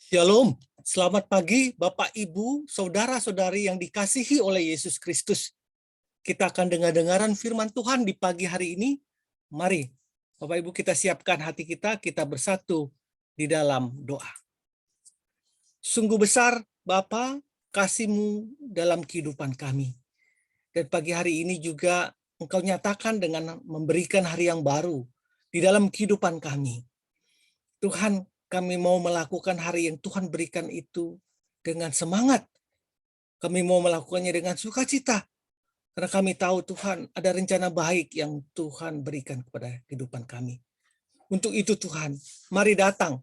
Shalom, selamat pagi Bapak Ibu, saudara-saudari yang dikasihi oleh Yesus Kristus. Kita akan dengar-dengaran firman Tuhan di pagi hari ini. Mari Bapak Ibu kita siapkan hati kita bersatu di dalam doa. Sungguh besar Bapa kasih-Mu dalam kehidupan kami. Dan pagi hari ini juga Engkau nyatakan dengan memberikan hari yang baru di dalam kehidupan kami. Tuhan, kami mau melakukan hari yang Tuhan berikan itu dengan semangat. Kami mau melakukannya dengan sukacita. Karena kami tahu Tuhan ada rencana baik yang Tuhan berikan kepada kehidupan kami. Untuk itu Tuhan, mari datang.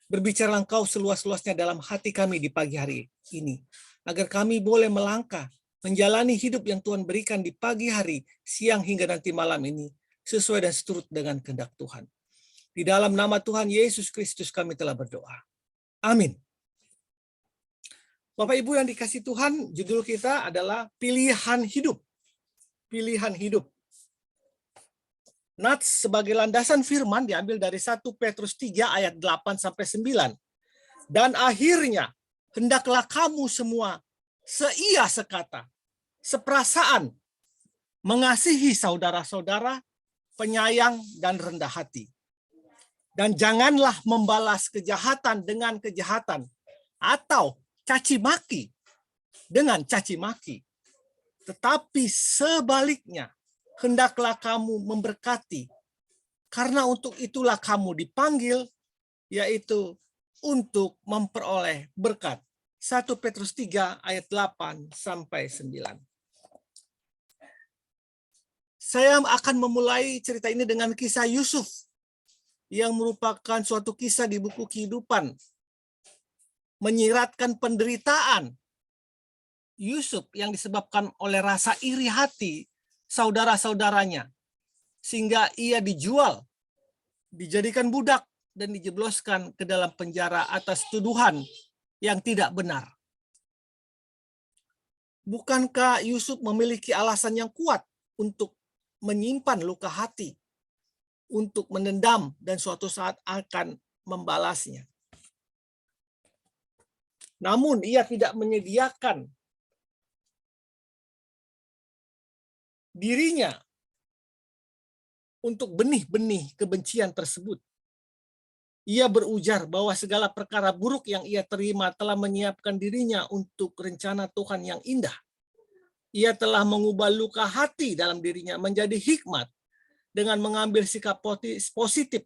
Berbicara Engkau seluas-luasnya dalam hati kami di pagi hari ini. Agar kami boleh melangkah, menjalani hidup yang Tuhan berikan di pagi hari, siang hingga nanti malam ini. Sesuai dan seturut dengan kehendak Tuhan. Di dalam nama Tuhan Yesus Kristus kami telah berdoa. Amin. Bapak Ibu yang dikasih Tuhan, judul kita adalah pilihan hidup. Pilihan hidup. Nats sebagai landasan firman diambil dari 1 Petrus 3 ayat 8 sampai 9. Dan akhirnya hendaklah kamu semua seia sekata, seperasaan, mengasihi saudara-saudara, penyayang dan rendah hati. Dan janganlah membalas kejahatan dengan kejahatan atau caci maki dengan caci maki. Tetapi sebaliknya, hendaklah kamu memberkati. Karena untuk itulah kamu dipanggil, yaitu untuk memperoleh berkat. 1 Petrus 3 ayat 8 sampai 9. Saya akan memulai cerita ini dengan kisah Yusuf, yang merupakan suatu kisah di buku kehidupan, menyiratkan penderitaan Yusuf yang disebabkan oleh rasa iri hati saudara-saudaranya, sehingga ia dijual, dijadikan budak, dan dijebloskan ke dalam penjara atas tuduhan yang tidak benar. Bukankah Yusuf memiliki alasan yang kuat untuk menyimpan luka hati, untuk menendam dan suatu saat akan membalasnya? Namun ia tidak menyediakan dirinya untuk benih-benih kebencian tersebut. Ia berujar bahwa segala perkara buruk yang ia terima telah menyiapkan dirinya untuk rencana Tuhan yang indah. Ia telah mengubah luka hati dalam dirinya menjadi hikmat dengan mengambil sikap positif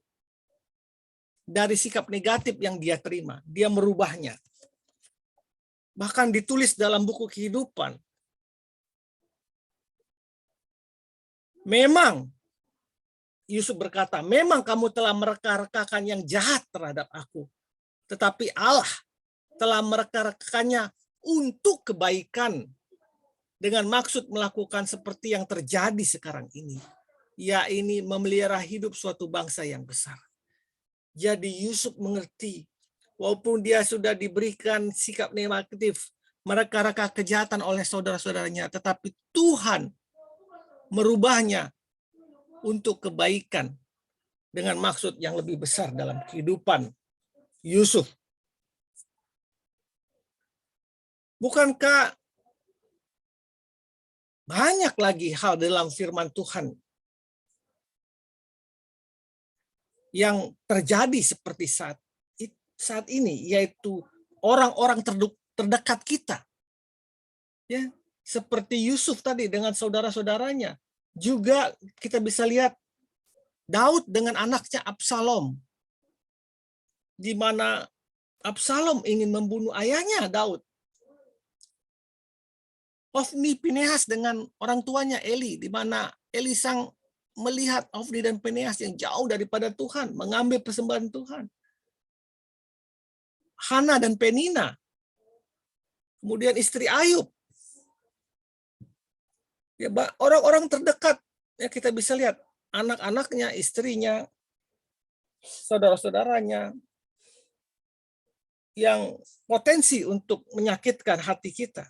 dari sikap negatif yang dia terima. Dia merubahnya. Bahkan ditulis dalam buku kehidupan. Memang, Yusuf berkata, memang kamu telah mereka-rekakan yang jahat terhadap aku. Tetapi Allah telah mereka-rekakannya untuk kebaikan. Dengan maksud melakukan seperti yang terjadi sekarang ini. Yaitu memelihara hidup suatu bangsa yang besar. Jadi Yusuf mengerti, walaupun dia sudah diberikan sikap negatif, mereka-reka kejahatan oleh saudara-saudaranya, tetapi Tuhan merubahnya untuk kebaikan dengan maksud yang lebih besar dalam kehidupan Yusuf. Bukankah banyak lagi hal dalam firman Tuhan yang terjadi seperti saat ini, yaitu orang-orang terdekat kita. Ya, seperti Yusuf tadi dengan saudara-saudaranya. Juga kita bisa lihat Daud dengan anaknya Absalom. Di mana Absalom ingin membunuh ayahnya Daud. Hofni Pinehas dengan orang tuanya Eli, di mana Eli sang melihat Hofni dan Pinehas yang jauh daripada Tuhan, mengambil persembahan Tuhan. Hana dan Penina, kemudian istri Ayub. Ya, orang-orang terdekat ya, kita bisa lihat anak-anaknya, istrinya, saudara-saudaranya yang potensi untuk menyakitkan hati kita.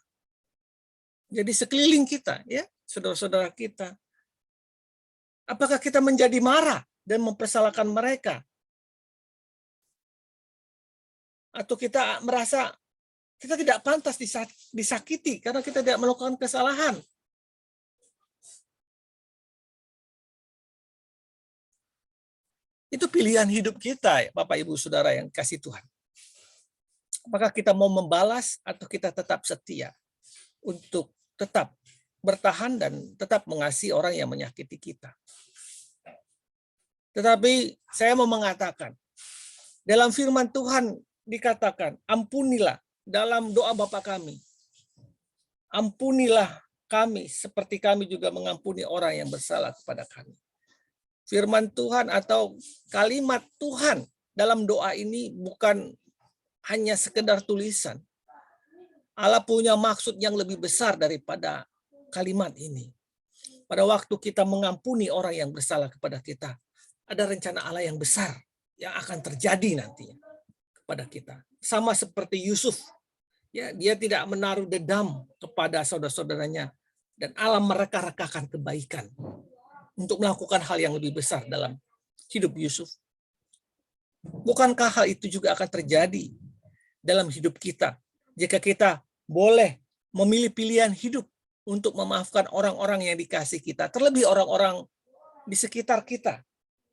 Jadi sekeliling kita, ya, saudara-saudara kita. Apakah kita menjadi marah dan mempersalahkan mereka? atau kita merasa kita tidak pantas disakiti karena kita tidak melakukan kesalahan. Itu pilihan hidup kita, Bapak Ibu Saudara yang kasih Tuhan. Apakah kita mau membalas atau kita tetap setia untuk tetap bertahan dan tetap mengasihi orang yang menyakiti kita. Tetapi saya mau mengatakan, dalam firman Tuhan dikatakan, ampunilah dalam doa Bapa kami. Ampunilah kami seperti kami juga mengampuni orang yang bersalah kepada kami. Firman Tuhan atau kalimat Tuhan dalam doa ini bukan hanya sekedar tulisan. Allah punya maksud yang lebih besar daripada kalimat ini. Pada waktu kita mengampuni orang yang bersalah kepada kita, ada rencana Allah yang besar yang akan terjadi nantinya kepada kita. Sama seperti Yusuf, ya, dia tidak menaruh dendam kepada saudara-saudaranya dan Allah mereka-rekakan kebaikan untuk melakukan hal yang lebih besar dalam hidup Yusuf. Bukankah hal itu juga akan terjadi dalam hidup kita jika kita boleh memilih pilihan hidup untuk memaafkan orang-orang yang dikasih kita, terlebih orang-orang di sekitar kita,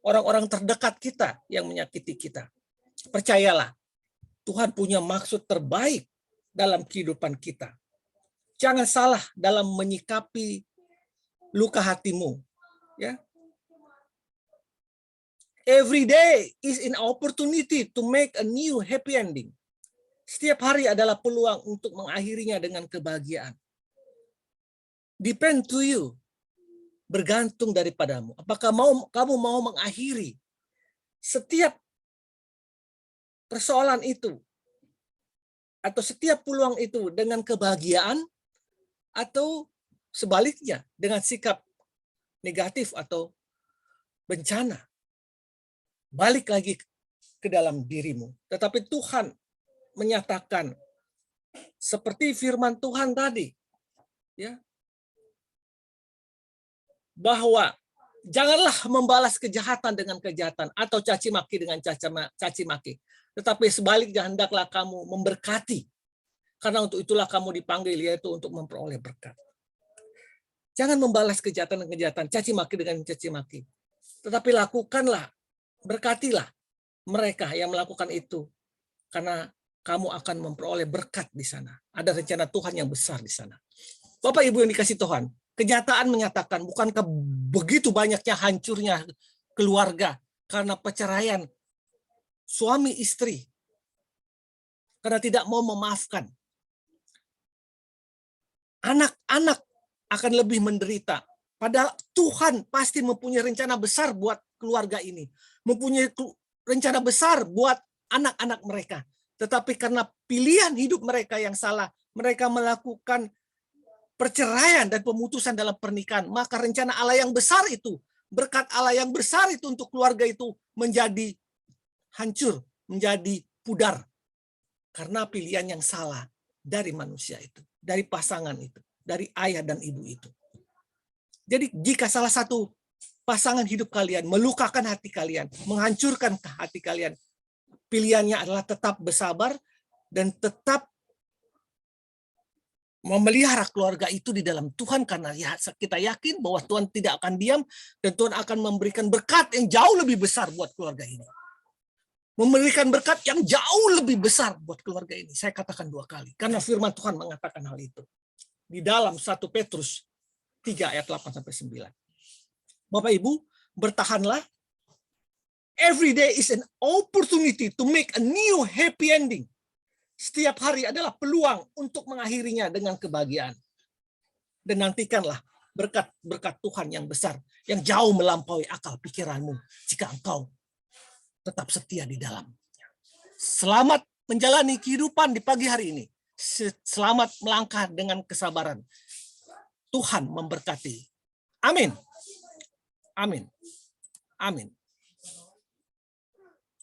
orang-orang terdekat kita yang menyakiti kita. Percayalah, Tuhan punya maksud terbaik dalam kehidupan kita. Jangan salah dalam menyikapi luka hatimu. Ya. Every day is an opportunity to make a new happy ending. Setiap hari adalah peluang untuk mengakhirinya dengan kebahagiaan. Depend to you. Bergantung daripadamu. Apakah kamu mau mengakhiri setiap persoalan itu atau setiap peluang itu dengan kebahagiaan atau sebaliknya dengan sikap negatif atau bencana. Balik lagi ke dalam dirimu. Tetapi Tuhan menyatakan seperti firman Tuhan tadi, ya, bahwa janganlah membalas kejahatan dengan kejahatan atau caci maki dengan caci maki, tetapi sebaliknya hendaklah kamu memberkati, karena untuk itulah kamu dipanggil, yaitu untuk memperoleh berkat. Jangan membalas kejahatan dengan kejahatan, caci maki dengan caci maki, tetapi lakukanlah, berkatilah mereka yang melakukan itu, karena kamu akan memperoleh berkat di sana. Ada rencana Tuhan yang besar di sana. Bapak Ibu yang dikasih Tuhan, kenyataan menyatakan bukankah begitu banyaknya hancurnya keluarga karena perceraian suami istri, karena tidak mau memaafkan. Anak-anak akan lebih menderita. Padahal Tuhan pasti mempunyai rencana besar buat keluarga ini. Mempunyai rencana besar buat anak-anak mereka. Tetapi karena pilihan hidup mereka yang salah, mereka melakukan perceraian dan pemutusan dalam pernikahan. Maka rencana Allah yang besar itu, berkat Allah yang besar itu untuk keluarga itu menjadi hancur, menjadi pudar. Karena pilihan yang salah dari manusia itu, dari pasangan itu, dari ayah dan ibu itu. Jadi jika salah satu pasangan hidup kalian melukakan hati kalian, menghancurkan hati kalian, pilihannya adalah tetap bersabar dan tetap memelihara keluarga itu di dalam Tuhan, karena kita yakin bahwa Tuhan tidak akan diam dan Tuhan akan memberikan berkat yang jauh lebih besar buat keluarga ini. Memberikan berkat yang jauh lebih besar buat keluarga ini. Saya katakan 2 kali karena firman Tuhan mengatakan hal itu. Di dalam 1 Petrus 3 ayat 8-9. Bapak Ibu, bertahanlah. Every day is an opportunity to make a new happy ending. Setiap hari adalah peluang untuk mengakhirinya dengan kebahagiaan. Dan nantikanlah berkat Tuhan yang besar, yang jauh melampaui akal pikiranmu jika engkau tetap setia di dalam. Selamat menjalani kehidupan di pagi hari ini. Selamat melangkah dengan kesabaran. Tuhan memberkati. Amin. Amin. Amin.